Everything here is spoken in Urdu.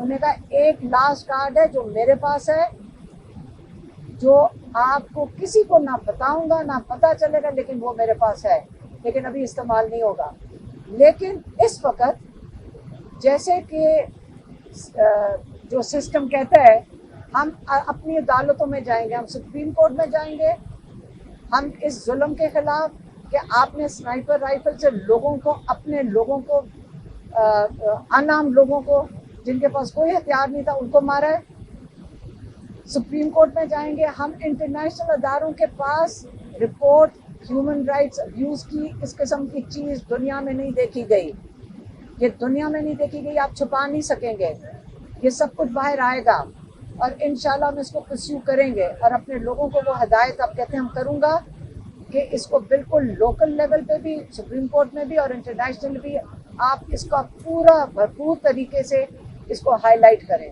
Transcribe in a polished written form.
انہوں نے کہا ایک لاسٹ کارڈ ہے جو میرے پاس ہے، جو آپ کو کسی کو نہ بتاؤں گا نہ پتہ چلے گا، لیکن وہ میرے پاس ہے، لیکن ابھی استعمال نہیں ہوگا۔ لیکن اس وقت جیسے کہ جو سسٹم کہتا ہے ہم اپنی عدالتوں میں جائیں گے، ہم سپریم کورٹ میں جائیں گے، ہم اس ظلم کے خلاف کہ آپ نے سنائپر رائفل سے لوگوں کو، اپنے لوگوں کو، انعام لوگوں کو جن کے پاس کوئی ہتھیار نہیں تھا ان کو مارا ہے۔ سپریم کورٹ میں جائیں گے، ہم انٹرنیشنل اداروں کے پاس رپورٹ ہیومن رائٹس ابیوز کی، اس قسم کی چیز دنیا میں نہیں دیکھی گئی، یہ دنیا میں نہیں دیکھی گئی، آپ چھپا نہیں سکیں گے، یہ سب کچھ باہر آئے گا، اور انشاءاللہ ہم اس کو پرسیو کریں گے، اور اپنے لوگوں کو وہ ہدایت آپ کہتے ہیں ہم کروں گا کہ اس کو بالکل لوکل لیول پہ بھی، سپریم کورٹ میں بھی اور انٹرنیشنل بھی آپ اس کا پورا بھرپور طریقے سے اس کو ہائی لائٹ کریں۔